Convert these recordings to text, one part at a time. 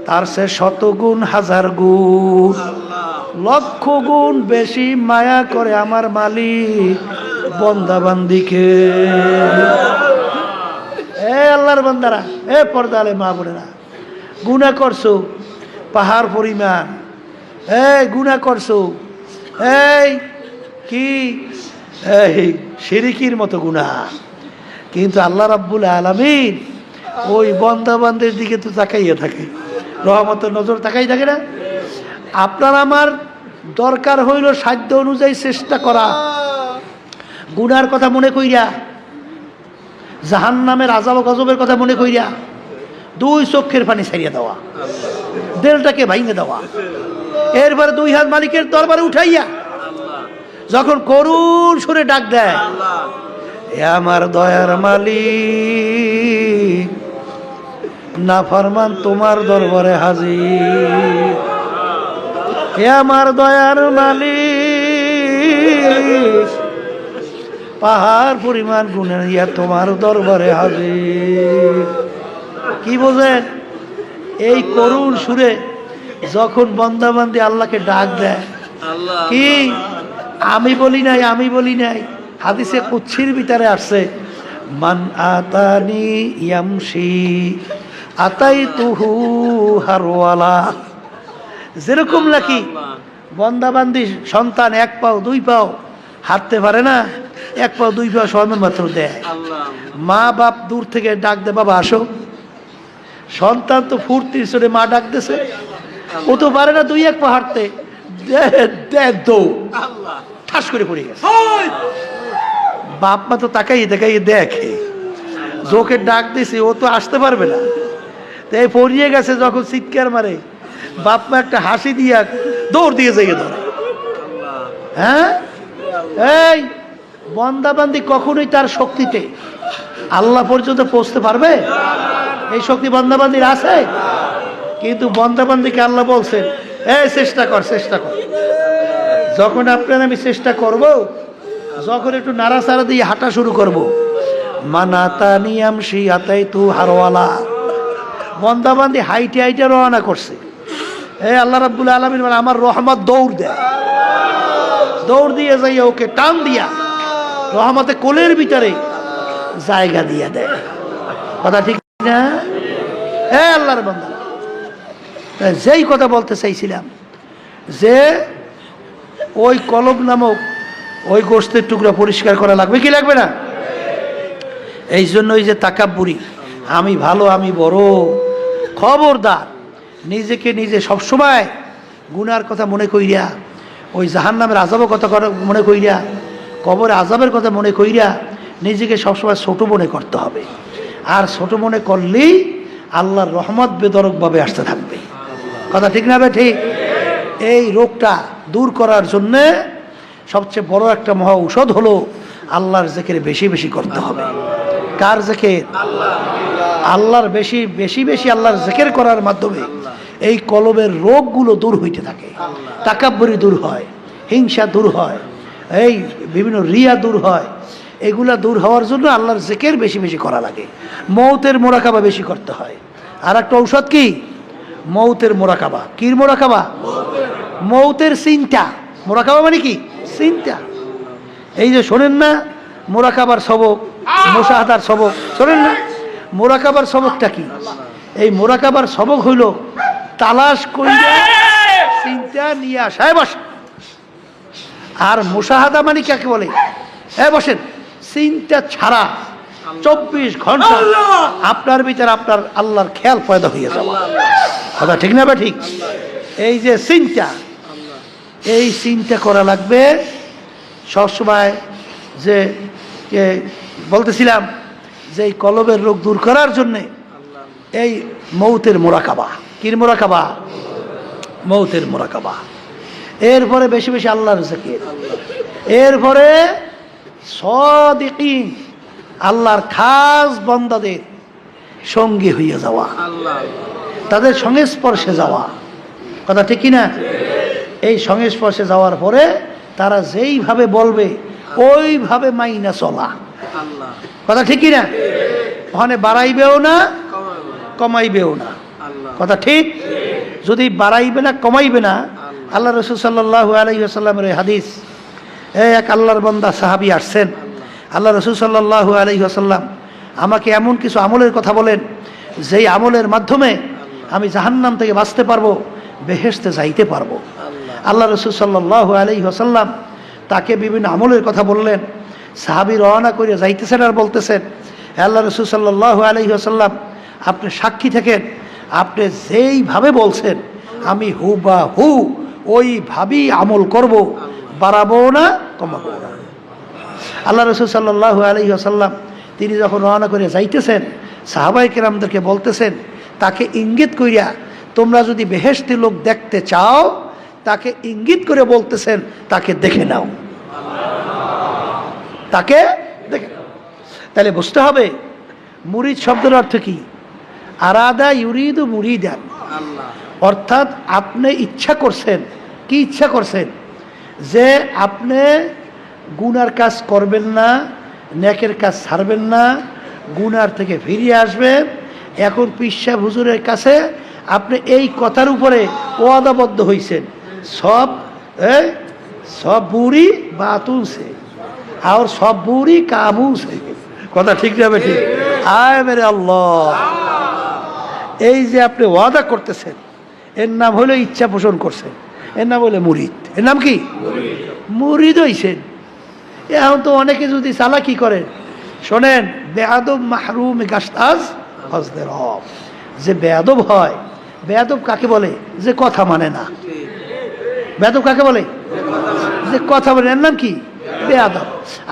তার সে শতগুণ হাজার গুণ লক্ষ গুণ বেশি মায়া করে আমার মালিক বন্দাবান্দিকে। এ আল্লাহর বান্দারা, এ পর্দালে মা বোনেরা, গুনাহ করছো পাহাড় পরিমাণ, এই গুনাহ করছো, এই কি এই শিরিকির মতো গুনাহ, কিন্তু আল্লাহ রাব্বুল আলামিন ওই বন্দাবান্দের দিকে তো তাকাইয়া থাকে, রহমতের নজর তাকাই থাকে না। আপনার আমার দরকার হইল সাধ্য অনুযায়ী চেষ্টা করা, গুনার কথা মনে কইরা, জাহান্নামের আযাব গজবের কথা মনে কইরা দুই চোখের পানি ছাড়িয়ে দেওয়া, দিলটাকে ভাঙে দেওয়া, এরপরে দুই হাত মালিকের দরবারে উঠাইয়া যখন করুণ সুরে ডাক দেয়, এ আমার দয়ার মালিক, নাফরমান তোমার দরবারে হাজির, হে আমার দয়ার মালিক, পাহাড় পরিমাণ গুনাহ নিয়ে তোমার দরবারে হাজির। কি বোঝেন? এই করুণ সুরে যখন বান্দাবান্দি আল্লাহকে ডাক দেয়, কি আমি বলি নাই, আমি বলি নাই, হাদিসে কুদসির ভিতরে আসছে, মান আতানি ইয়ামশি আতাইতুহু হারওয়ালা। যেরকম নাকি বন্দাবান্দি সন্তান এক পাও দুই পাও হাঁটতে পারে না, এক পাও দুই পাও সময় মাত্র দেয়, মা বাপ দূর থেকে ডাক দে, বাবা আসো, সন্তান তো ফুর্তির চড়ে মা ডাক দিছে, ও তো পারে না দুই এক পা হাঁটতে, ঠাস করে পড়ে গেছে। বাপ মা তো তাকাই দেখাই দেখে, যোকে ডাক দিছে ও তো আসতে পারবে না, তাই পড়িয়ে গেছে, যখন চিৎকার মারে বাপ মা একটা হাসি দিয়া দৌড় দিয়ে যাইয়ে ধরে। হ্যাঁ, এই বন্দাবান্দি কখনোই তার শক্তিতে আল্লাহ পর্যন্ত পৌঁছতে পারবে? এই শক্তি বন্দাবান্দির আছে, কিন্তু বন্দাবান্দিকে আল্লাহ বলছেন, এই চেষ্টা কর, চেষ্টা কর। যখন আপনার আমি চেষ্টা করব, যখন একটু নাড়াচাড়া দিয়ে হাঁটা শুরু করব, মানাতা নিয়াম সেই আতাই তু হারওয়ালা, বন্দাবান্দি হাইটে হাইটে রওনা করছে। এই আল্লাহ রাব্বুল আলামিন মানে আমার রহমত দৌড় দেয়, দৌড় দিয়ে যাই ওকে টান দিয়া রহমতে কোলের ভিতরে জায়গা দিয়ে দেয়। কথা ঠিক না? হে আল্লাহর বান্দা, যেই কথা বলতে চাইছিলাম যে ওই কলব নামক ওই গোশতের টুকরা পরিষ্কার করা লাগবে কি লাগবে না? এই জন্য ওই যে তাকাব্বুরি, আমি ভালো, আমি বড়, খবরদার নিজেকে নিজে সবসময় গুনার কথা মনে কইরা, ওই জাহান্নামের আযাবের কথা মনে কইরা, কবরের আযাবের কথা মনে কইরা নিজেকে সবসময় ছোট মনে করতে হবে। আর ছোট মনে করলেই আল্লাহর রহমত বেদরকভাবে আসতে থাকবে। কথা ঠিক না? ঠিক। এই রোগটা দূর করার জন্যে সবচেয়ে বড় একটা মহা ঔষধ হলো আল্লাহর জিকির বেশি বেশি করতে হবে। কার জিকির? আল্লাহর বেশি বেশি বেশি আল্লাহর জিকির করার মাধ্যমে এই কলবের রোগগুলো দূর হইতে থাকে, তাকাব্বুরি দূর হয়, হিংসা দূর হয়, এই বিভিন্ন রিয়া দূর হয়। এগুলা দূর হওয়ার জন্য আল্লাহর জিকির বেশি বেশি করা লাগে। মৌতের মোরাকাবা বেশি করতে হয়। আর একটা ঔষধ কি? মৌতের মোরাকাবা। কি মোরাকাবা? মৌতের চিন্তা। মোরাকাবা মানে কি? চিন্তা। এই যে শোনেন না মোরাকাবার সবক, মুশাহাদার সবক শোনেন না? মোরাকাবার সবকটা কি? এই মোরাকাবার সবক হইল তালাশ কইরা চিন্তা নিয়ে আসায় বসে। আর মুশাহাদা মানে কাকে বলে? বসেন, চিন্তা ছাড়া 24 ঘন্টা আপনার ভিতরে আপনার আল্লাহর খেয়াল পয়দা হয়ে যাওয়া। কথা ঠিক না? ঠিক। এই যে চিন্তা, এই চিন্তা করা লাগবে সবসময়। যে বলতেছিলাম যে এই কলবের রোগ দূর করার জন্যে এই মৌতের মোরাকাবা। কির মোরাকাবা? মৌতের মোরাকাবা। এরপরে বেশি বেশি আল্লাহর জিকির। এরপরে সাদিকিন, আল্লাহর খাস বান্দাদের সঙ্গী হইয়া যাওয়া, তাদের সংস্পর্শে যাওয়া। কথা ঠিক কিনা? এই সংস্পর্শে যাওয়ার পরে তারা যেইভাবে বলবে ওইভাবে মাইনা চলা। কথা ঠিক কিনা? ওখানে বাড়াইবেও না, কমাইবেও না। কথা ঠিক? যদি বাড়াইবে না কমাইবে না। আল্লাহ রাসূল সাল্লাল্লাহু আলাইহি ওয়াসাল্লামের হাদিস, এক আল্লাহর বান্দা সাহাবী আসছেন, আল্লাহ রাসূল সাল্লাল্লাহু আলাইহি ওয়াসাল্লাম আমাকে এমন কিছু আমলের কথা বলেন যেই আমলের মাধ্যমে আমি জাহান্নাম থেকে বাঁচতে পারবো, বেহেশতে যাইতে পারবো। আল্লাহ রাসূল সাল্লাল্লাহু আলাইহি ওয়াসাল্লাম তাকে বিভিন্ন আমলের কথা বললেন। সাহাবী রওনা করে যাইতেছেন আর বলতেছেন, আল্লাহ রাসূল সাল্লাল্লাহু আলাইহি ওয়াসাল্লাম আপনি সাক্ষী থাকেন, আপনি যেইভাবে বলছেন আমি হুবাহু ওইভাবেই আমল করব, বাড়াবো না কমাবো না। আল্লাহ রাসূল সাল্লাল্লাহু আলাইহি ওয়াসাল্লাম তিনি যখন রওনা করে যাইতেছেন, সাহাবায়ে কেরামদেরকে বলতেছেন, তাকে ইঙ্গিত কইরা তোমরা যদি বেহেশতি লোক দেখতে চাও, তাকে ইঙ্গিত করে বলতেছেন তাকে দেখে নাও, তাকে দেখে নাও। তাহলে বুঝতে হবে মুরিদ শব্দের অর্থ কি? আরাদা ইউরিদু মুরিদান, অর্থাৎ আপনি ইচ্ছা করছেন। কি ইচ্ছা করছেন? যে আপনি গুনার কাজ করবেন না, নেকের কাজ ছাড়বেন না, গুনার থেকে ফিরিয়ে আসবেন। এখন পীর সাহেব হুজুরের কাছে আপনি এই কথার উপরে ওয়াদাবদ্ধ হয়েছেন, সব বুড়ি বাতুল সে আর সব বুড়ি কাবু সে। কথা ঠিক যাবে? ঠিক। আয় মেরে আল্লাহ, এই যে আপনি ওয়াদা করতেছেন, এর নাম হলো ইচ্ছা পোষণ করছেন, এর নাম হলো মুরিদ। এর নাম কি? মুরিদ হইছেন। এখন তো অনেকে যদি চালাকি করেন, শোনেন, বেয়াদব মাহরুম গাস্তাজ হজদের হব। যে বেয়াদব হয়, বেয়াদব কাকে বলে? যে কথা মানে না। বেয়াদব কাকে বলে? যে কথা বলে। এর নাম কি? বেয়াদব।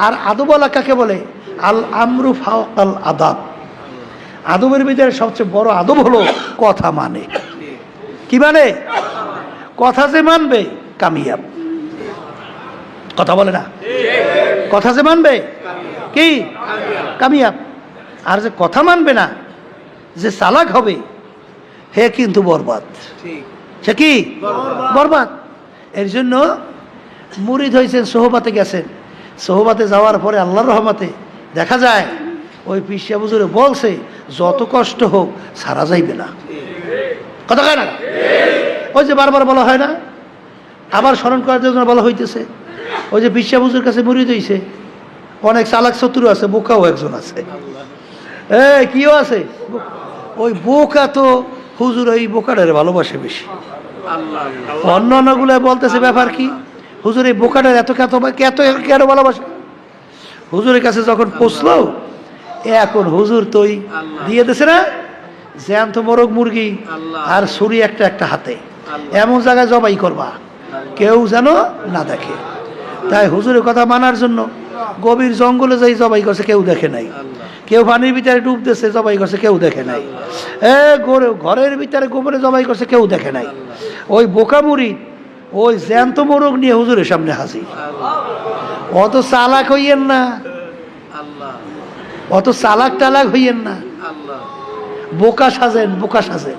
আর আদবওয়ালা কাকে বলে? আল আমরু ফাওকাল আদাব। আদবের ভিতরে সবচেয়ে বড় আদব হলো কথা মানে। কি মানে? কথা যে মানবে কামিয়াব। কথা বলে না? কথা যে মানবে কি কামিয়াব। আর যে কথা মানবে না, যে চালাক হবে, হে কিন্তু বরবাদ। সে কি? বরবাদ। এর জন্য মুরিদ হয়েছেন, সোহবাতে গেছেন। সোহবাতে যাওয়ার পরে আল্লাহর রহমতে দেখা যায় ওই পীর সাহেব হুজুরে বলছে যত কষ্ট হোক সারা যাইবে না। কথা কয় না? ওই যে বারবার বলা হয় না, আবার স্মরণ করার জন্য বলা হইতেছে। ওই যে পীর সাহেব হুজুর কাছে মুরিদ হইছে, অনেক চালাক চতুর আছে, বোকাও একজন আছে। কিও আছে? ওই বোকা তো হুজুর ওই বোকাটারে ভালোবাসে বেশি। অন্য অন্যগুলো বলতেছে ব্যাপার কি, হুজুর এই বোকাটার এত কেন ভালোবাসে। হুজুরের কাছে যখন পৌঁছলো, এখন হুজুর তোই দিয়ে দিছে না জ্যান্ত মোরগ মুরগি আর ছুরি একটা একটা হাতে, এমন জায়গায় জবাই করবা কেউ যেন না দেখে। তাই হুজুরের কথা মানার জন্য গভীর জঙ্গলে যাই জবাই করছে, কেউ দেখে নাই। কেউ পানির ভিতরে ডুব দিচ্ছে, জবাই করছে, কেউ দেখে নাই। ঘরের ভিতরে গোবরে জবাই করছে, কেউ দেখে নাই। ওই বোকা মুড়ি ওই জ্যান্ত মোরগ নিয়ে হুজুরের সামনে হাজির। অত চালাক হইয়েন না, অত চালাক টালাক হইয়েন না, বোকা সাজেন, বোকা সাজেন।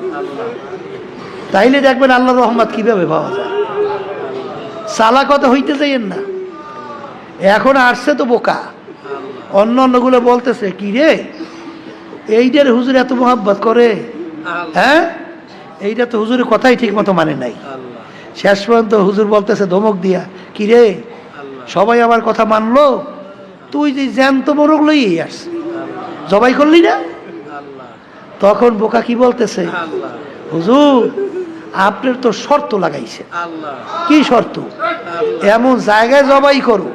তাইলে দেখবেন আল্লাহর রহমত কিভাবে পাওয়া যায়। চালাক অত হইতে যাইয়েন না। এখন আসছে তো বোকা, অন্য অন্যগুলো বলতেছে কি রে এইটার হুজুর এত মোহাব্বত করে, হ্যাঁ এইটা তো হুজুরের কথাই ঠিক মতো মানে নাই। শেষ পর্যন্ত হুজুর বলতেছে ধমক দিয়া, কি রে সবাই আমার কথা মানলো, তুই যে জ্যান্ত মোরগ লই আসছি, জবাই করলি না? তখন বোকা কি বলতেছে, হুজুর আপনার তো শর্ত লাগাইছে। কি শর্ত? এমন জায়গায় জবাই করো,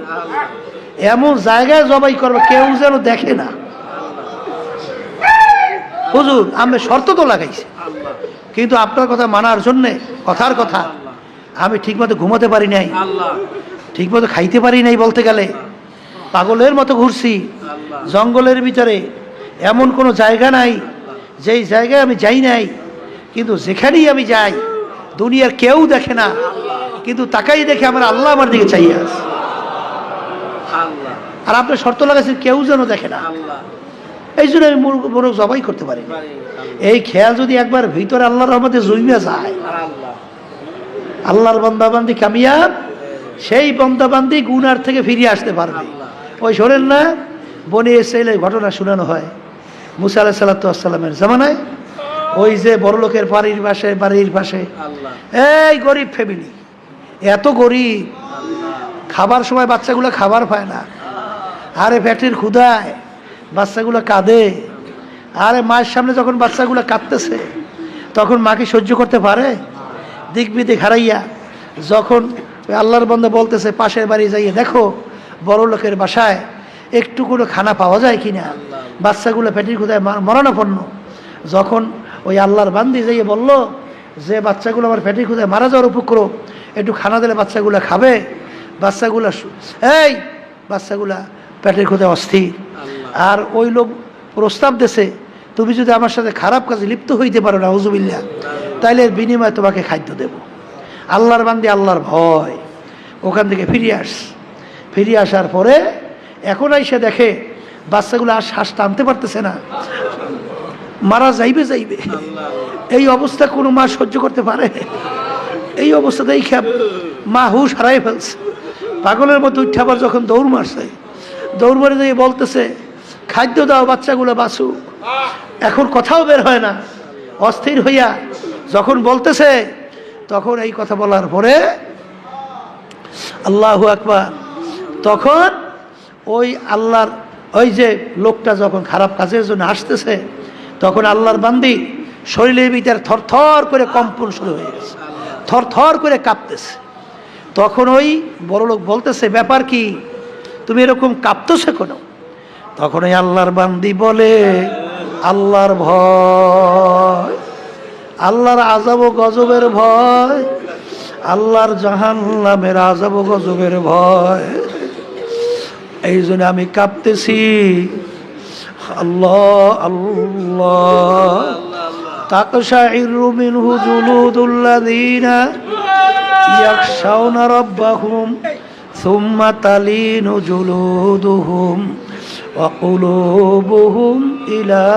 এমন জায়গায় জবাই করবো কেউ যেন দেখে না। হুজুর আমি শর্ত তো লাগাইছে, কিন্তু আপনার কথা মানার জন্যে, কথার কথা, আমি ঠিকমতো ঘুমাতে পারি নাই, ঠিকমতো খাইতে পারি নাই, বলতে গেলে পাগলের মতো ঘুরছি জঙ্গলের ভিতরে। এমন কোনো জায়গা নাই যেই জায়গায় আমি যাই নাই, কিন্তু যেখানেই আমি যাই দুনিয়ার কেউ দেখে না, কিন্তু তাকাই দেখে আমার আল্লাহ আমার দিকে চাইয়ে আছে। আর আপনার শর্ত লাগাইছেন কেউ যেন দেখে না, এই জন্য আমি মোরগ জবাই করতে পারি। এই খেয়াল যদি একবার ভিতরে আল্লাহর রহমতে জমিয়া যায়, আল্লাহর বান্দাবান্দি কামিয়াব, সেই বান্দাবান্দি গুনার থেকে ফিরিয়ে আসতে পারবে। ওই শোনেন না বনি ইসরাঈলের ঘটনা শোনানো হয় মুসা আলাইহিস সালামের জামানায়। ওই যে বড় লোকের বাড়ির পাশে এই গরিব ফ্যামিলি, এত গরিব, খাবার সময় বাচ্চাগুলো খাবার পায় না, আরে পেটের ক্ষুধায় বাচ্চাগুলো কাঁদে, আরে মায়ের সামনে যখন বাচ্চাগুলো কাঁদতেছে তখন মা কি সহ্য করতে পারে? দিক বিদিক হারাইয়া যখন আল্লাহর বান্দা বলতেছে পাশের বাড়ি যাইয়ে দেখো বড় লোকের বাসায় একটু কোনো খানা পাওয়া যায় কিনা, বাচ্চাগুলো পেটের ক্ষুধায় মরণাপন্ন। যখন ওই আল্লাহর বান্দি যাইয়ে বলল যে বাচ্চাগুলো আমার পেটের ক্ষুধায় মারা যাওয়ার উপক্রম, একটু খানা দিলে বাচ্চাগুলো খাবে, বাচ্চাগুলা পেটের ক্ষুধায় অস্থির। আর ওই লোক প্রস্তাব দেশে তুমি যদি আমার সাথে খারাপ কাজে লিপ্ত হইতে পারো না হুজুবিল্লাহ, তাইলে এর বিনিময়ে তোমাকে খাদ্য দেব। আল্লাহর বান্দি আল্লাহর ভয় ওখান থেকে ফিরে আসার পরে এখন এসে দেখে বাচ্চাগুলো আর শ্বাস টানতে পারতেছে না, মারা যাইবে। এই অবস্থা কোনো মা সহ্য করতে পারে? এই অবস্থাতেই মা হুশ হারাই ফেলছে, পাগলের মতো উঠে আবার যখন দৌড় মারে দিয়ে বলতেছে খাদ্য দাও বাচ্চাগুলো বাঁচুক। এখন কথাও বের হয় না, অস্থির হইয়া যখন বলতেছে তখন এই কথা বলার পরে আল্লাহু আকবার, তখন ওই আল্লাহর ওই যে লোকটা যখন খারাপ কাজের জন্য আসতেছে তখন আল্লাহর বান্দি শরীরের ভিতরে থরথর করে কম্পন শুরু হয়ে গেছে, থরথর করে কাঁপতেছে। তখন ওই বড় লোক বলতেছে ব্যাপার কি, তুমি এরকম কাঁপতেছে কেন? তখন ওই আল্লাহর বান্দি বলে আল্লাহর ভয়, আল্লাহর আযাব ও গজবের ভয়, আল্লাহর জাহান্নামের আযাব ও গজবের ভয়, এই জন্য আমি কাঁপতেছি। আল্লাহ আল্লাহ তাকশাইরু মিনহু জুলুদুল্লাযীনা ইয়াখশাউনা রাব্বাহুম সুম্মা তালিনু জুলুদুহুম ওয়া কুলুবুহুম ইলা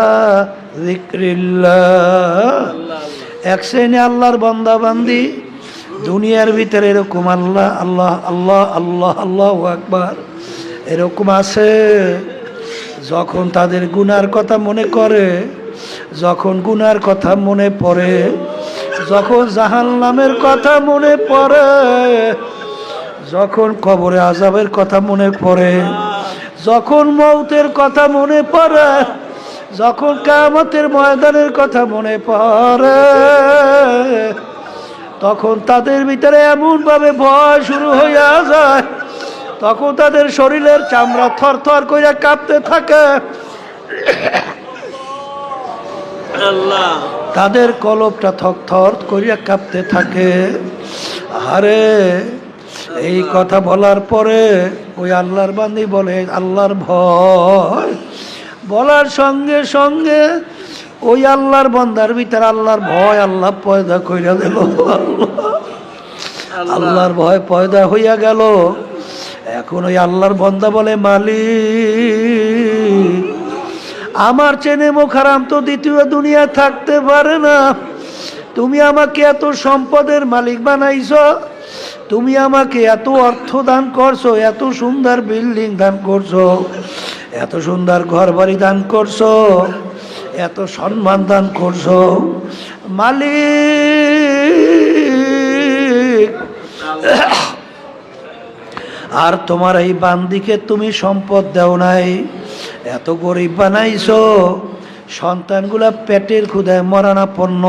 যিকরিল্লাহ। এক শ্রেণী আল্লাহর বান্দা বান্দি দুনিয়ার ভিতরে এরকম আল্লাহ আল্লাহ আল্লাহ আল্লাহ আল্লাহু আকবার এরকম আছে, যখন তাদের গুনার কথা মনে করে, যখন গুনার কথা মনে পড়ে, যখন জাহান্নামের কথা মনে পড়ে, যখন কবরে আযাবের কথা মনে পড়ে, যখন মৌতের কথা মনে পড়ে, যখন কিয়ামতের ময়দানের কথা মনে পড়ে, তখন তাদের ভিতরে এমনভাবে ভয় শুরু হইয়া যায়, তখন তাদের শরীরের চামড়া থরথর করে কাঁপতে থাকে, তাদের কলবটা থরথর করিয়া কাঁপতে থাকে। আরে এই কথা বলার পরে ওই আল্লাহর বান্দি বলে আল্লাহর ভয়, বলার সঙ্গে সঙ্গে ওই আল্লাহর বান্দার ভিতরে আল্লাহর ভয় আল্লাহ পয়দা কইরা দিল। আল্লাহর ভয় পয়দা হইয়া গেল। এখন ওই আল্লাহর বান্দা বলে মালিক, আমার চেনে মোখারাম তো দ্বিতীয় দুনিয়া থাকতে পারে না, তুমি আমাকে এত সম্পদের মালিক বানাইছো, তুমি আমাকে এত অর্থ দান করছো, এত সুন্দর বিল্ডিং দান করছো, এত সুন্দর ঘর বাড়ি দান করছো, এত সম্মান দান করছো, মালিক আর তোমার এই বান্দিকে তুমি সম্পদ দাও নাই, এত গরিব বানাইছো, সন্তানগুলা পেটের ক্ষুধায় মরণাপন্ন,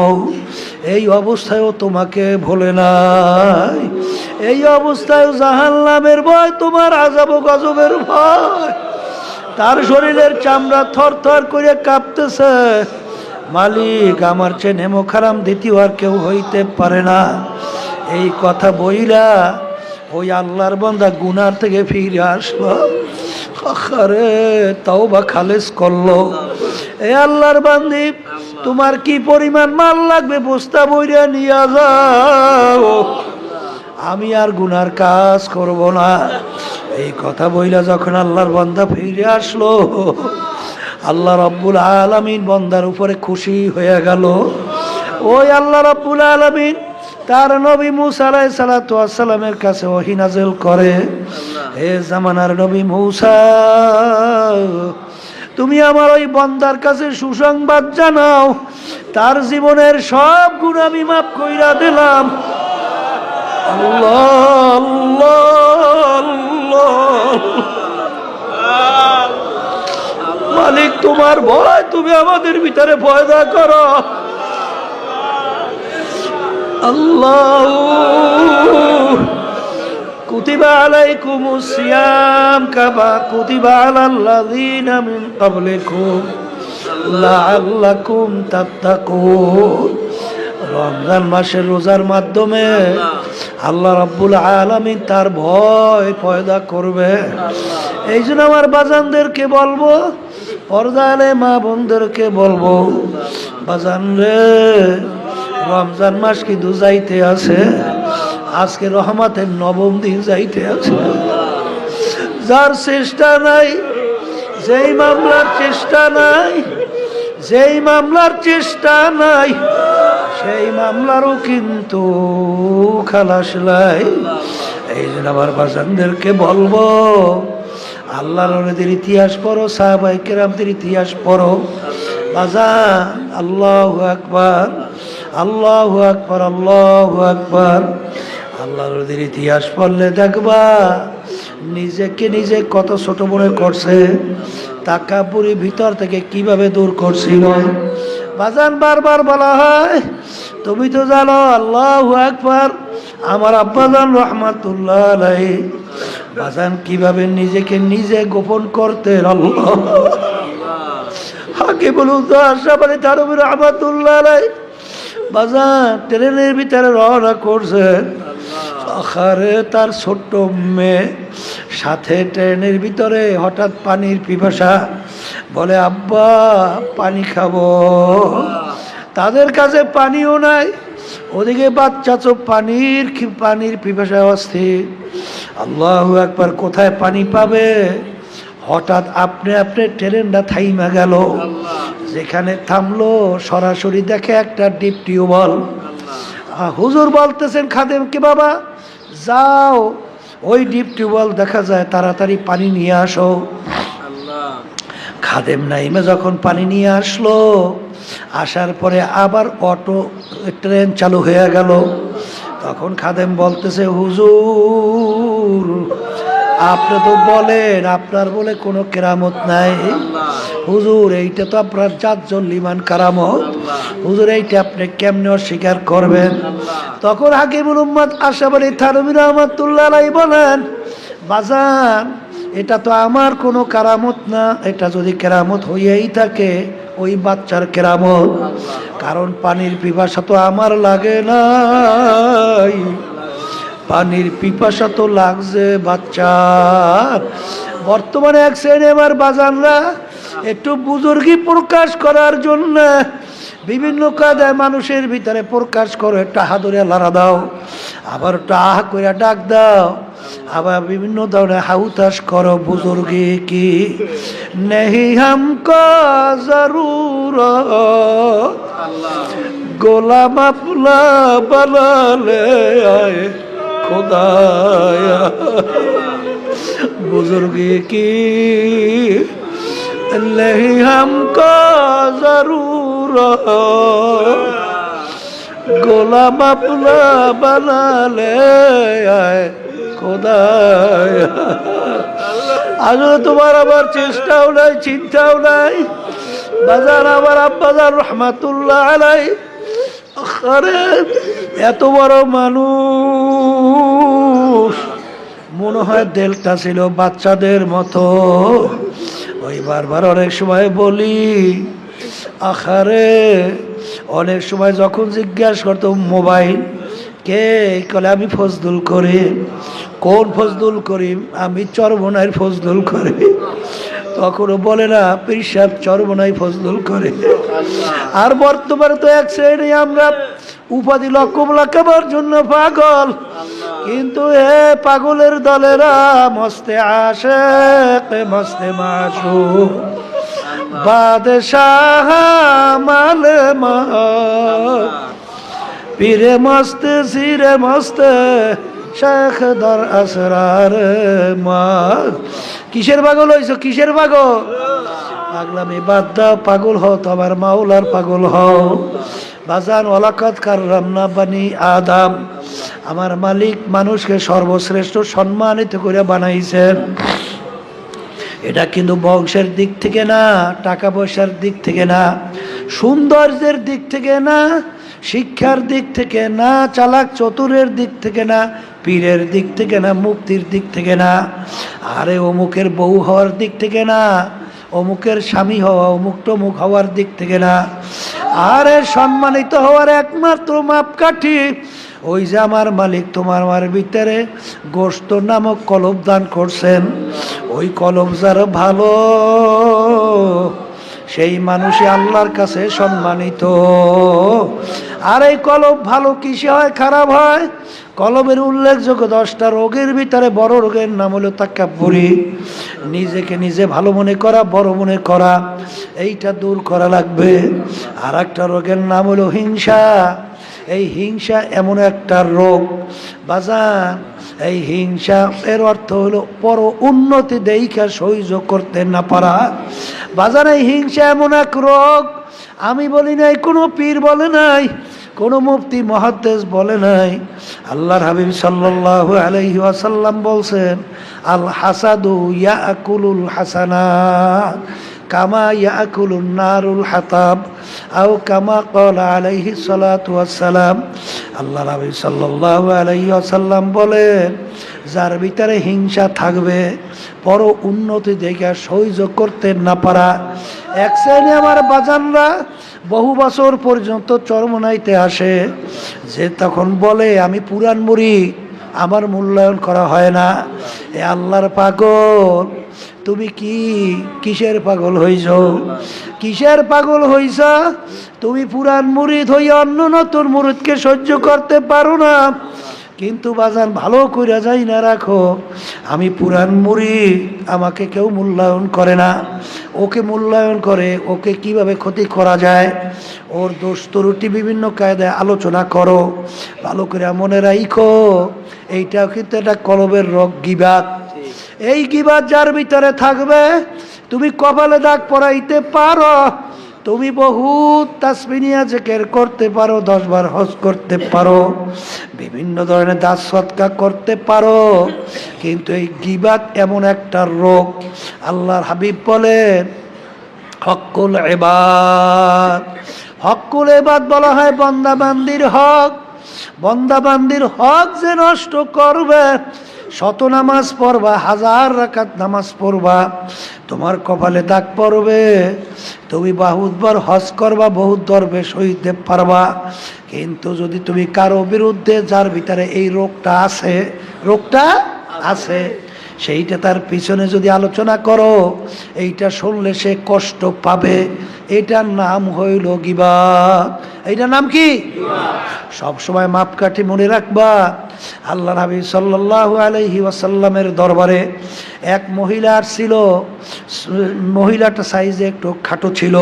এই অবস্থায়ও তোমাকে ভোলে নাই, এই অবস্থায় জাহান্নামের ভয়, তোমার আযাব ও গজবের ভয়, তার শরীরের চামড়া থরথর করে কাঁপতেছে। মালিক আমার চেয়ে নেমোখারাম দ্বিতীয় আর কেউ হইতে পারে না। এই কথা বইলা ওই আল্লাহর বান্দা গুনার থেকে ফিরে আসলো, আরে তাওবা খালেস করলো। এ আল্লাহর বান্দি তোমার কি পরিমাণ মাল লাগবে বস্তা বইরা নিয়ে যাও, আমি আর গুনার কাজ করব না। এই কথা বইলা যখন আল্লাহর বান্দা ফিরে আসলো, আল্লাহ রাব্বুল আলামিন বান্দার উপরে খুশি হয়ে গেল। ওই আল্লাহ রাব্বুল আলামিন তার নবী মুসা আলাইহিস সালাতু ওয়াস সালামের কাছে ওহী নাযিল করে, হে জামানার নবী মুসা, তুমি আমার ওই বন্দার কাছে সুসংবাদ জানাও, তার জীবনের সব গুনাহ আমি মাফ কইরা দিলাম। আল্লাহ আল্লাহ আল্লাহ। মালিক তোমার ভয়, তুমি আমাদের ভিতরে পয়দা করো। আল্লাহ কুতিবা আলাইকুমুস সিয়াম কামা কুতিবা আলাল্লাযীনা মিন ক্বাবলিকুম লাআল্লাকুম তাত্তাকুন। রমজান মাসের রোজার মাধ্যমে আল্লাহ রাব্বুল আলামিন তার ভয় পয়দা করবে। এই জন্য আমার বাজানদেরকে বলবো, পর্দালে মা বোনদেরকে বলবো, বাজান রে, রমজান মাস কিন্তু যাইতে আছে, আজকে রহমতের নবম দিন যাইতে আছে। যার চেষ্টা নাই, যেই মামলার চেষ্টা নাই, যেই মামলার চেষ্টা নাই, সেই মামলারও কিন্তু খালাস নাই। এই জন্য আমার বাজানদেরকে বলবো, আল্লাহর ওলিদের ইতিহাস পড়ো, সাহাবায়ে কেরামদের ইতিহাস পড়ো বাজান। আল্লাহু আকবার, আল্লাহু আকবার, আল্লাহু আকবার। আল্লাহর ওলিদের ইতিহাস পড়লে দেখবা নিজেকে নিজে কত ছোট মনে করছে, তাকাব্বুরি ভিতর থেকে কিভাবে দূর করছিল। বাজান বারবার বলা হয়, তুমি তো জানো আল্লাহু আকবার। আমার আব্বাজান রহমাতুল্লাহ আলাইহি বাজান কিভাবে নিজেকে নিজে গোপন করতেন। আল্লাহ হাকে বলুন তো আশরাফ আলী থানভী রহমাতুল্লাহ আলাইহি বাজান ট্রেনের ভিতরে রওনা করছেন। আখারে তার ছোট্ট মেয়ে সাথে ট্রেনের ভিতরে হঠাৎ পানির পিপাসা, বলে আব্বা পানি খাবো। তাদের কাছে পানিও নাই, ওদিকে বাচ্চা তো পানির পিপাসায় অস্থির। আল্লাহু আকবার, কোথায় পানি পাবে? হঠাৎ আপনি ট্রেনটা থাইমা গেল। যেখানে থামলো সরাসরি দেখে একটা ডিপ টিউবওয়েল। হুজুর বলতেছেন খাদেমকে, বাবা যাও ওই ডিপ টিউবওয়েল দেখা যায়, তাড়াতাড়ি পানি নিয়ে আসো। খাদেম নাইমে যখন পানি নিয়ে আসলো, আসার পরে আবার ট্রেন চালু হয়ে গেল। তখন খাদেম বলতেছে, হুজুর আপনি তো বলেন আপনার বলে কোনো কেরামত নাই। হুজুর এইটা তো আপনার জাজ্জল্লিমান কারামত, হুজুর এইটা আপনি কেমনে অস্বীকার করবেন? তখন হাকিমুল উম্মাত আশরাফ আলী থানভী রহমাতুল্লাহ আলাইহি বলেন, বাজান এটা তো আমার কোনো কারামত না, এটা যদি কেরামত হইয়াই থাকে ওই বাচ্চার কেরামত। কারণ পানির পিপাসা তো আমার লাগে নাই, পানির পিপাসা তো লাগছে বাচ্চার। বর্তমানে এক শ্রেণী আমার বাজানরা একটু বুজুর্গি প্রকাশ করার জন্য বিভিন্ন কায়দায় মানুষের ভিতরে প্রকাশ করো, একটা হাদুরে লাড়া দাও, আবার একটা আহ করে ডাক দাও, আবার বিভিন্ন ধরনের হাউতাস করো। বুজুর্গি কি নেহি হামকো জরুরত, গোলাম আপনা বানালে আয়ে খুদায়া। বুজুর্গি কি নেহি হামকো জরুরত, গোলাম আপনা বানালে আয়ে খোদায়া। আসলে তোমার আবার চেষ্টাও নাই, চিন্তাও নাই। বাজার আমার আব্বাজান রহমাতুল্লাহ আলাইহি আরে এত বড় মানুষ, মনে হয় দেলটা ছিল বাচ্চাদের মতো। ওই বারবার অনেক সময় বলি, আখারে অনেক সময় যখন জিজ্ঞাসা করতো মোবাইল কে, কলে আমি ফজলুল করিম। কোন ফজলুল করিম? আমি চরমনাইয়ের ফজলুল করিম। তখনও বলে না পীর সাহেব চরমনাই ফজলুল করিম। আর বর্তমানে তো এক শ্রেণী আমরা উপাধি লকব লাগাবার জন্য পাগল, কিন্তু এ পাগলের দলেরা মস্তে আশেক মস্তে মাশুক বাদশাহ মালেমা পীরে মস্তে সিরে মস্তে শেখ দর আসরার মা। কিসের পাগল হইছো? কিসের পাগল? পাগলামি বাদ দাও, পাগল হও তো আমার মাওলার পাগল হও। বাজান ওয়ালাকাদ কাররামনা বানি আদম, আমার মালিক মানুষকে সর্বশ্রেষ্ঠ সম্মানিত করে বানাইছেন। এটা কিন্তু বংশের দিক থেকে না, টাকা পয়সার দিক থেকে না, সৌন্দর্যের দিক থেকে না, শিক্ষার দিক থেকে না, চালাক চতুরের দিক থেকে না, পীরের দিক থেকে না, মুক্তির দিক থেকে না, আরে অমুকের বউ হওয়ার দিক থেকে না, অমুকের স্বামী হওয়া, অমুক টমুক হওয়ার দিক থেকে না। আরে সম্মানিত হওয়ার একমাত্র মাপকাঠি ওই যে আমার মালিক তোমার আমার ভিতরে গোশত নামক কলব দান করছেন। ওই কলব যার ভালো, সেই মানুষই আল্লাহর কাছে সম্মানিত। আর এই কলব ভালো কিসে হয়, খারাপ হয়? কলবের উল্লেখযোগ্য 10টা রোগের ভিতরে বড় রোগের নাম হলো তাকাব্বুরি, নিজেকে নিজে ভালো মনে করা, বড় মনে করা, এইটা দূর করা লাগবে। আর একটা রোগের নাম হলো হিংসা। এই হিংসা এমন একটা রোগ বাজান, এই হিংসা এর অর্থ হলো পর উন্নতি দেখা সহ্য করতে না পারা। বাজান এই হিংসা এমন এক রোগ, আমি বলি নাই, কোনো পীর বলে নাই, কোনো মুফতি মুহাদ্দিস বলে নাই, আল্লাহর হাবিব সাল্লাল্লাহু আলাইহি ওয়াসাল্লাম বলছেন, আল হাসাদু ইয়াকুলুল হাসানাত কামা ইয়াকুলুন নারুল হাতাব আও কামা ক্বালা আলাইহি সালাতু ওয়াসসালাম। আল্লাহর হাবিব সাল্লাল্লাহু আলাইহি ওয়াসাল্লাম বলেন, যার ভিতরে হিংসা থাকবে, পর উন্নতি দেখে সহ্য করতে না পারা। এক শ্রেণী আমার বাজানরা বহু বছর পর্যন্ত চরমনাইতে আসে, যে তখন বলে আমি পুরান মুড়ি, আমার মূল্যায়ন করা হয় না। এ আল্লাহর পাগল, তুমি কিসের পাগল হইছ? কিসের পাগল হইছ? তুমি পুরান মুরিদ হইয়া অন্য নতুন মুরিদকে সহ্য করতে পারো না। কিন্তু বাজান ভালো কইরা যাই না রাখো, আমি পুরান মুরিদ, আমাকে কেউ মূল্যায়ন করে না। ওকে মূল্যায়ন করে, ওকে কিভাবে ক্ষতি করা যায়, ওর দোষ ত্রুটি বিভিন্ন কায়দায় আলোচনা করো, ভালো করে মনে রাখো। এইটাও কিন্তু একটা কলবের রোগ, গীবাত। এই গীবাত যার ভিতরে থাকবে, তুমি কপালে দাগ পরাইতে পারো, তুমি বহুত তাসবিনিয়া জিকির করতে পারো, 10 বার হজ করতে পারো, বিভিন্ন ধরনের দান সদকা করতে পারো, কিন্তু এই গীবাত এমন একটা রোগ। আল্লাহর হাবিব বলেন, হকুল ইবাদ, হকুল ইবাদ বলা হয় বান্দাবান্দির হক। বান্দাবান্দির হক যে নষ্ট করবে, 100 নামাজ পড়বা, 1000 রাকাত নামাজ পড়বা, তোমার কপালে দাগ পড়বে। তুমি বহুতবার হজ করবা, বহুত দরবেশ হইতে পারবা, কিন্তু যদি তুমি কারো বিরুদ্ধে, যার ভিতরে এই রোগটা আছে, সেইটা তার পিছনে যদি আলোচনা করো, এইটা শুনলে সে কষ্ট পাবে। এটার নাম হইল গীবাত। এইটার নাম কি? সব সময় মাপকাঠি মনে রাখবা। আল্লাহর হাবিব সাল্লাল্লাহু আলাইহি ওয়াসাল্লামের দরবারে এক মহিলা ছিল। মহিলাটা সাইজে একটু খাটো ছিল।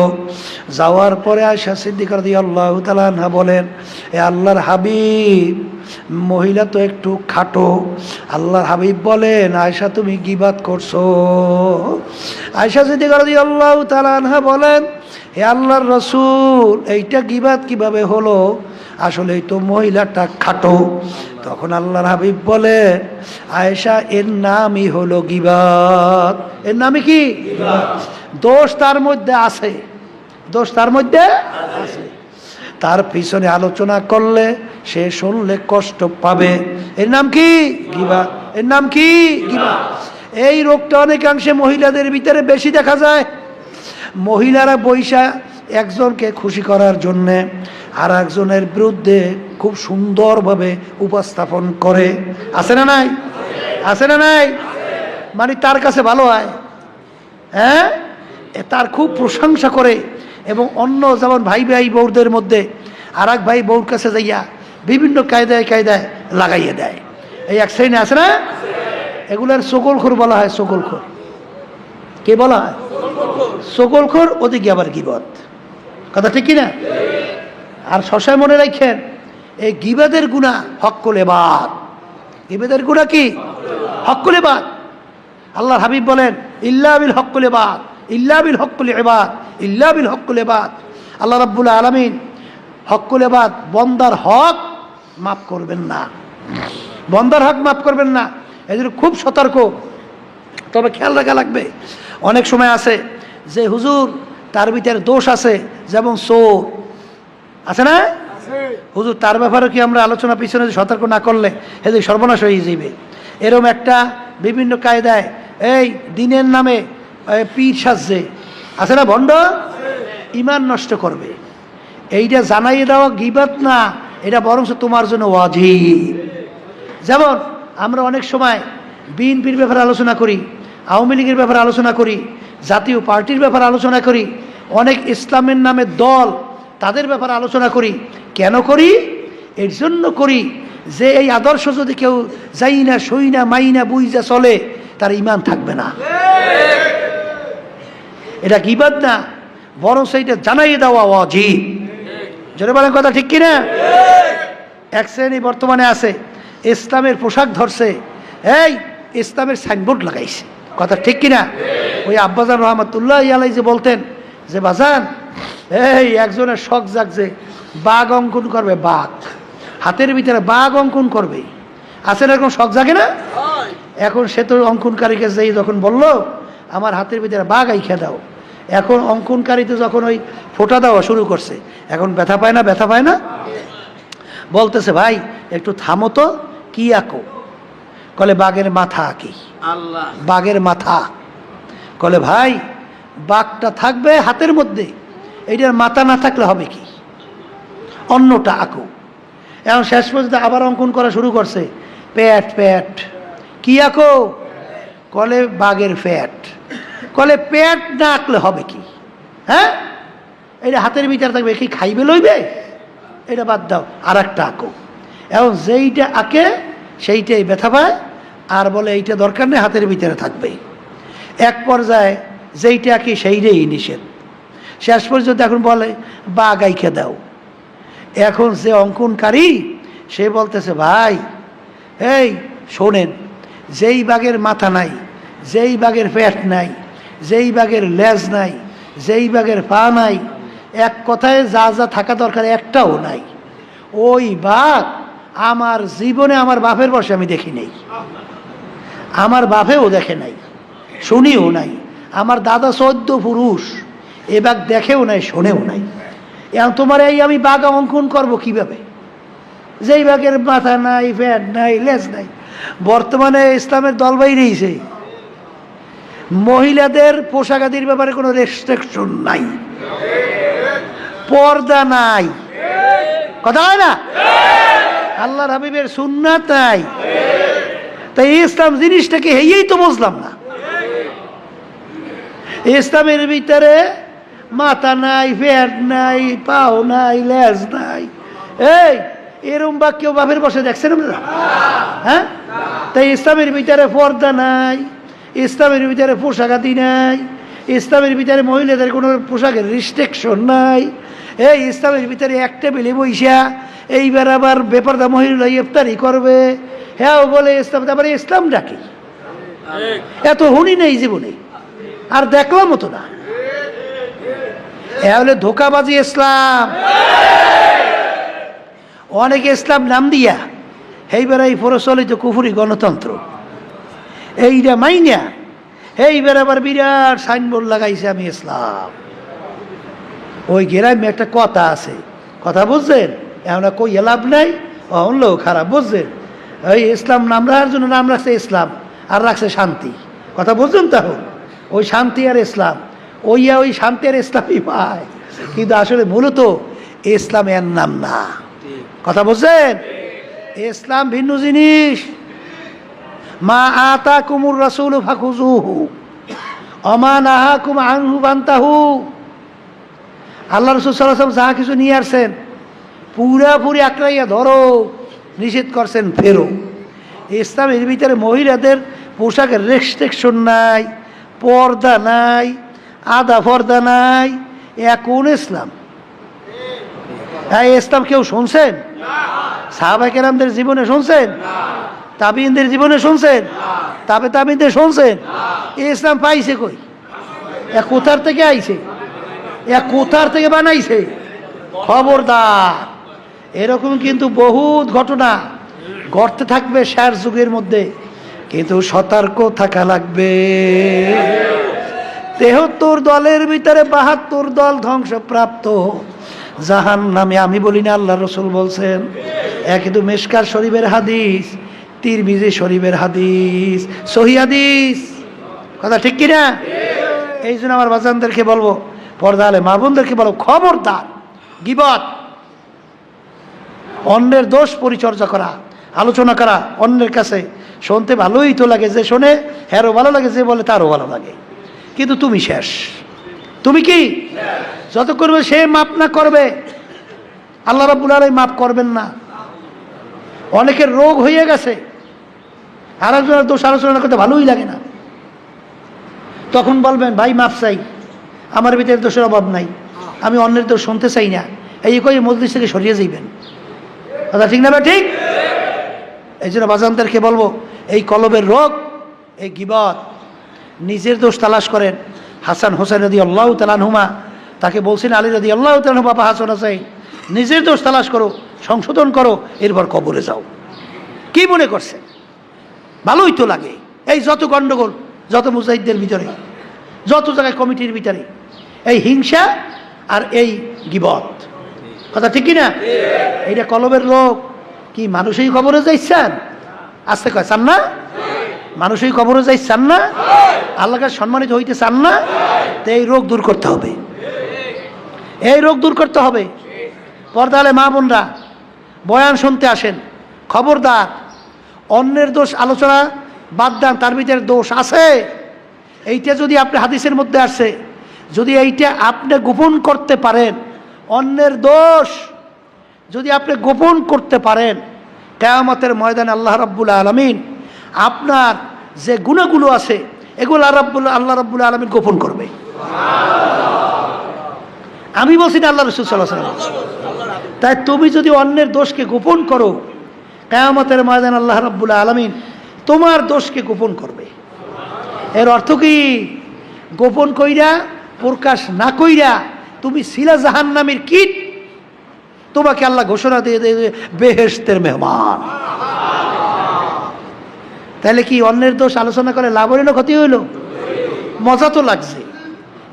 যাওয়ার পরে আয়েশা সিদ্দিকা রাদিয়াল্লাহু তাআলা আনহা বলেন, এ আল্লাহর হাবিব, মহিলা তো একটু খাটো। আল্লাহর হাবিব বলেন, আয়েশা তুমি গীবাত করছো। আয়েশা সিদ্দিকা রাদিয়াল্লাহু তাআলা আনহা বলেন, হে আল্লাহর রাসূল, এইটা গীবাত কিভাবে হলো? আসলে তো মহিলাটা খাটো। তখন আল্লাহর হাবিব বলে, আয়েশা, এর নামই হলো গীবাত। এর নামই কি? দোষ তার মধ্যে আছে, দোষ তার মধ্যে আছে। তার পিছনে আলোচনা করলে সে শুনলে কষ্ট পাবে। এর নাম কি? গীবাত। এর নাম কি? গীবাত। এই রোগটা অনেকাংশে মহিলাদের ভিতরে বেশি দেখা যায়। মহিলারা বৈশা একজনকে খুশি করার জন্যে আর একজনের বিরুদ্ধে খুব সুন্দরভাবে উপস্থাপন করে। আছে না নাই? আছে না নাই? মানে তার কাছে ভালো হয়, হ্যাঁ, তার খুব প্রশংসা করে। এবং অন্য যেমন ভাই ভাই বউদের মধ্যে আর এক ভাই বউর কাছে যাইয়া বিভিন্ন কায়দায় কায়দায় লাগাইয়ে দেয়। এই এক শ্রেণী আছে না? এগুলোর সকলখোর বলা হয়। সকলখোর কে বলা হয়? সকলখোর। ওদিকে আবার গীবত। কথা ঠিক কিনা? আর সবসময় মনে রাখেন, এই গীবতের গুনাহ হক্কুল ইবাদ। গীবতের গুনাহ কি? হক্কুল ইবাদ। আল্লাহর হাবিব বলেন, ইল্লা বিল হক্কুল ইবাদ, ইল্লা বিল হক্কুল ইবাদ, ইল্লা বিল হক্কুল ইবাদ। আল্লাহ রাব্বুল আলামিন হক্কুল ইবাদ, বন্দার হক মাফ করবেন না, বন্দার হক মাফ করবেন না। এই জন্য খুব সতর্ক। তবে খেয়াল রাখা লাগবে, অনেক সময় আছে যে হুজুর তার ভিতরে দোষ আছে, যেমন চোর আছে না, হুজুর তার ব্যাপারে কি আমরা আলোচনা পিছনে সতর্ক না করলে এদের সর্বনাশ হয়ে যাবে। এরম একটা বিভিন্ন কায়দায় এই দিনের নামে পীর সাজছে আছে না, ভণ্ড, ইমান নষ্ট করবে। এইটা জানাইয়ে দেওয়া গীবাত না, এটা বরঞ্চ তোমার জন্য ওয়াজিব। যেমন আমরা অনেক সময় বিএনপির ব্যাপারে আলোচনা করি, আওয়ামী লীগের ব্যাপারে আলোচনা করি, জাতীয় পার্টির ব্যাপারে আলোচনা করি, অনেক ইসলামের নামে দল তাদের ব্যাপারে আলোচনা করি। কেন করি? এর জন্য করি যে এই আদর্শ যদি কেউ যাই না, সই না, মাই না, বুঝা চলে, তার ইমান থাকবে না। এটা গীবাত না, বরং সেইটা জানাইয়ে দেওয়া ওয়াজিব। জোরে বলেন কথা ঠিক কিনা? এক শ্রেণী বর্তমানে আছে ইসলামের পোশাক ধরছে, এই ইসলামের সাইনবোর্ড লাগাইছে, কথা ঠিক কিনা? ওই আব্বাজান রহমতুল্লাহ আলাই যে বলতেন যে বাজান, এই একজনের শখ জাগছে বাঘ অঙ্কন করবে, বাঘ হাতের ভিতরে বাঘ অঙ্কন করবে, আছে না এরকম শখ জাগে না? এখন সে তো অঙ্কনকারীকে যেই যখন বলল আমার হাতের ভিতরে বাঘ আইখা দাও, এখন অঙ্কনকারীতে যখন ওই ফোঁটা দেওয়া শুরু করছে, এখন ব্যথা পায় না, ব্যথা পায় না, বলতেছে ভাই একটু থামো তো, কি আঁকো? কলে বাঘের মাথা আঁকি। বাঘের মাথা। কলে ভাই বাঘটা থাকবে হাতের মধ্যে, এইটার মাথা না থাকলে হবে কি? অন্যটা আঁকো। এখন শেষ পর্যন্ত আবার অঙ্কন করা শুরু করছে, পেট পেট। কি আঁকো? কলে বাঘের পেট। কলে পেট না আঁকলে হবে কি? হ্যাঁ, এটা হাতের ভিতরে থাকবে, কি খাইবে লইবে? এটা বাদ দাও, আর একটা আঁকো। এখন যেইটা আঁকে সেইটাই ব্যথা পায়, আর বলে এইটা দরকার নেই, হাতের ভিতরে থাকবে। এক পর্যায়ে যেইটা আঁকি সেইটাই নিষেধ। শেষ পর্যন্ত এখন বলে বাঘ আইখা দাও। এখন যে অঙ্কনকারী সে বলতেছে ভাই এই শোনেন, যেই বাঘের মাথা নাই, যেই বাঘের পেট নাই, যেই বাঘের লেজ নাই, যেই বাঘের পা নাই, এক কথায় যা যা থাকা দরকার একটাও নাই, ওই বাঘ আমার জীবনে আমার বাপের বসে আমি দেখি নাই, আমার বাপেও দেখে নাই, শুনিও নাই, আমার দাদা 14 পুরুষ এ বাঘ দেখেও নাই, শোনেও নাই। এখন তোমার এই আমি বাঘ অঙ্কন করব কিভাবে? যেই বাঘের মাথা নাই, পেট নাই, লেজ নাই। বর্তমানে ইসলামের দল বাইরেছে, মহিলাদের পোশাক আদির ব্যাপারে কোনো রেস্ট্রিকশন নাই, পর্দা নাই, কথা হয় না, আল্লাহর হাবিবের সুন্নাত নাই। তাই ইসলাম জিনিসটাকে হেয়েই তো বুঝলাম না। ইসলামের ভিতরে মাথা নাই, পেট নাই, পাও নাই, লেজ নাই, এই এরম বা কেউ বাপের বসে দেখছেন আপনারা? হ্যাঁ, তাই ইসলামের ভিতরে পর্দা নাই, ইসলামের ভিতরে পোশাক আদি নাই, ইসলামের ভিতরে মহিলাদের কোনো পোশাকের রিস্ট্রিকশন নাই। এই ইসলামের ভিতরে এক টেবিলে বইসা এইবার আবার বেপরদা মহিলা ইফতারি করবে, হ্যাঁ বলে ইসলাম। তারপরে ইসলাম ডাকি, এত হুনি নেই জীবনে, আর দেখলাম তো না। এ হলে ধোকাবাজি ইসলাম। অনেকে ইসলাম নাম দিয়া এইবার এই প্রচলিত কুফরি গণতন্ত্র এইটা মাইনা এইবার আবার বিরাট সাইনবোর্ড লাগাইছে আমি ইসলাম। ওই গ্রামে একটা কথা আছে, কথা বুঝছেন? এখন কই লাভ নাই, অনলেও খারাপ, বুঝছেন? ওই ইসলাম নাম রাখার জন্য নাম রাখছে ইসলাম, আর রাখছে শান্তি, কথা বুঝছেন? তখন ওই শান্তি আর ইসলাম, ওই শান্তি আর ইসলামই পায়, কিন্তু আসলে মূলত ইসলাম এর নাম না, কথা বুঝছেন? ইসলাম ভিন্ন জিনিস। মা আতাকুমুর রাসূলু ফাখুযুহু ওমা নাহাকুম আনহু ফান্তাহু। আল্লাহ রাসূল সাল্লাল্লাহু আলাইহি ওয়াসাল্লাম যা কিছু নিয়ে আসছেন পুরাপুরি আঁকড়াইয়া ধরো, নিষেধ করছেন ফেরো। ইসলামের ভিতরে মহিলাদের পোশাকের রেস্ট্রিকশন নাই, পর্দা নাই, আধা পর্দা নাই। কোন ইসলাম? এই ইসলাম কেউ শুনছেন? সাহাবায়ে কেরামদের জীবনে শুনছেন? তাবিঈনদের জীবনে শুনছেন? তাবে তাবিঈনদের শুনছেন? এই ইসলাম পাইছে কই? এ কোথার থেকে আইছে, এ কোথার থেকে বানাইছে? খবরদার, এরকম কিন্তু বহুত ঘটনা ঘটতে থাকবে শেষ যুগের মধ্যে, কিন্তু সতর্ক থাকা লাগবে। 73 দলের ভিতরে 72 দল ধ্বংসপ্রাপ্ত জাহান্নামে। আমি বলি না, আল্লাহ রসুল বলছেন। কিন্তু মিশকাত শরীফের হাদিস, তিরমিজি শরীফের হাদিস, সহিহ হাদিস, কথা ঠিক কিনা? এই জন্য আমার বাজানদেরকে বলবো, পর্দা আলে মা বোনদেরকে বলবো, খবরদার গীবত, অন্যের দোষ পরিচর্যা করা, আলোচনা করা অন্যের কাছে শুনতে ভালোই তো লাগে, যে শোনে হ্যারও ভালো লাগে, যে বলে তারও ভালো লাগে, কিন্তু তুমি শেষ। তুমি কি যত করবে সে মাপ না করবে, আল্লাহ রাব্বুল আলামিন মাপ করবেন না। অনেকের রোগ হয়ে গেছে, আরেকজনের দোষ আলোচনা করতে ভালোই লাগে না, তখন বলবেন ভাই মাপ চাই, আমার ভিতরে দোষের অভাব নাই, আমি অন্যের দোষ শুনতে চাই না, এই কই মজলিস থেকে সরিয়ে যাইবেন। কথা ঠিক না? ঠিক। এই জন্য বাজানদেরকে বলবো, এই কলবের রোগ, এই গীবত, নিজের দোষ তালাশ করেন। হাসান হোসেন রাদিয়াল্লাহু তাআলা আনহুমা, তাকে বলছেন আলী রাদিয়াল্লাহু তাআলা বাবা হাসান হোসেন, নিজের দোষ তালাশ করো, সংশোধন করো, এরপর কবরে যাও। কি মনে করছেন? ভালোই তো লাগে। এই যত গন্ডগোল, যত মুজাহিদদের ভিতরে, যত জায়গায় কমিটির ভিতরে এই হিংসা আর এই গীবত, কথা ঠিক কিনা? এইটা কলবের রোগ। কি মানুষই কবরে যাইছেন? আস্তে কয় চান না? মানুষই কবরে যাই চান না? আল্লাহকে সম্মানিত হইতে চান না? তো এই রোগ দূর করতে হবে, এই রোগ দূর করতে হবে। পর্দা আলে মা বোনরা বয়ান শুনতে আসেন, খবরদার অন্যের দোষ আলোচনা বাদ দেন, তার ভিতরে দোষ আছে। এইটা যদি আপনি হাদিসের মধ্যে আসে, যদি এইটা আপনি গোপন করতে পারেন, অন্যের দোষ যদি আপনি গোপন করতে পারেন, কিয়ামতের ময়দানে আল্লাহ রাব্বুল আলামিন আপনার যে গুণাগুলো আছে এগুলো আল্লাহ রাব্বুল আলামিন গোপন করবে। আমি বলছি না, আল্লাহ রাসূল সাল্লাল্লাহু আলাইহি ওয়াসাল্লাম। তাই তুমি যদি অন্যের দোষকে গোপন করো, কিয়ামতের ময়দানে আল্লাহ রাব্বুল আলামিন তোমার দোষকে গোপন করবে। এর অর্থ কি? গোপন কইরা, প্রকাশ না কইরা তুমি ছিলা জাহান্নামের কীট, তোমাকে আল্লাহ ঘোষণা দিয়ে দেবে বেহেশতের মেহমান। তাহলে কি অন্যের দোষ আলোচনা করে লাভ হইল না ক্ষতি হইল? মজা তো লাগছে,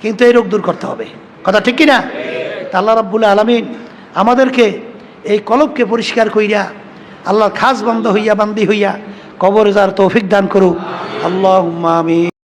কিন্তু এই রোগ দূর করতে হবে। কথা ঠিক কিনা? আল্লাহ রাব্বুল আলামিন আমাদেরকে এই কলবকে পরিষ্কার কইরা আল্লাহর খাস বান্দা হইয়া, বান্দি হইয়া কবরে যাওয়ার তৌফিক দান করুক। আল্লাহুম্মা আমিন।